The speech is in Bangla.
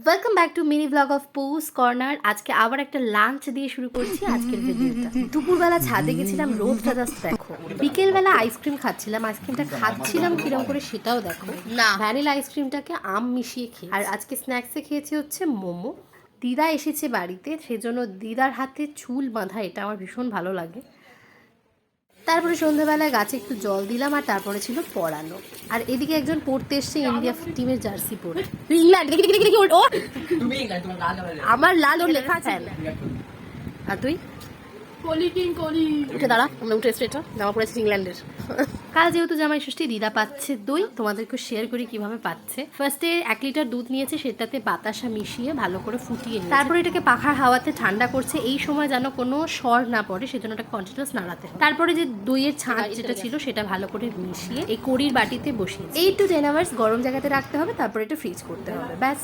Welcome back to mini blog of pose corner. আজকে আবার একটা লাঞ্চ দিয়ে শুরু করছি আজকের ভিডিওটা। দুপুরবেলা ছাদে গেছিলাম, রোদটা জাস্ট দেখো। বিকেলবেলা আইসক্রিম খাচ্ছিলাম, আইসক্রিমটা খাচ্ছিলাম কিরম করে সেটাও দেখো। না, ভ্যানিলা আইসক্রিমটাকে আম মিশিয়ে খেয়ে। আর আজকে স্ন্যাক্সে খেয়েছি হচ্ছে মোমো। দিদা এসেছে বাড়িতে, সেজন্য দিদার হাতে চুল বাঁধা এটা আমার ভীষণ ভালো লাগে। তারপরে সন্ধ্যাবেলায় গাছে একটু জল দিলাম, আর তারপরে ছিল পড়ানো। আর এদিকে একজন পড়তে এসছে ইন্ডিয়া টিমের জার্সি পরে। ইংল্যান্ড আমার লাল ওর লেখা আছে। আর তুই উঠে দাঁড়া, আমরা উঠে এসছি, এটা জামা পড়েছি ইংল্যান্ডের। কাল যেহেতু জামাই ষষ্ঠী, দিদা পাচ্ছে দই, তোমাদেরকে শেয়ার করি কিভাবে পাচ্ছে। ফার্স্টে 1 লিটার দুধ নিয়েছে, সেটাতে বাতাসা মিশিয়ে ভালো করে ফুটিয়ে নিয়ে তারপরে এটাকে পাখার হাওয়াতে ঠান্ডা করছে। এই সময় যেন কোনো সর না পড়ে, সেজন্য এটা কন্টিনিউয়াস নাড়াতে হবে। তারপরে যে দইয়ের ছাঁচ যেটা ছিল সেটা ভালো করে মিশিয়ে এই কড়ির বাটিতে বসিয়ে 8 to 10 আওয়ার্স গরম জায়গাতে রাখতে হবে, তারপরে এটা ফ্রিজ করতে হবে, ব্যাস।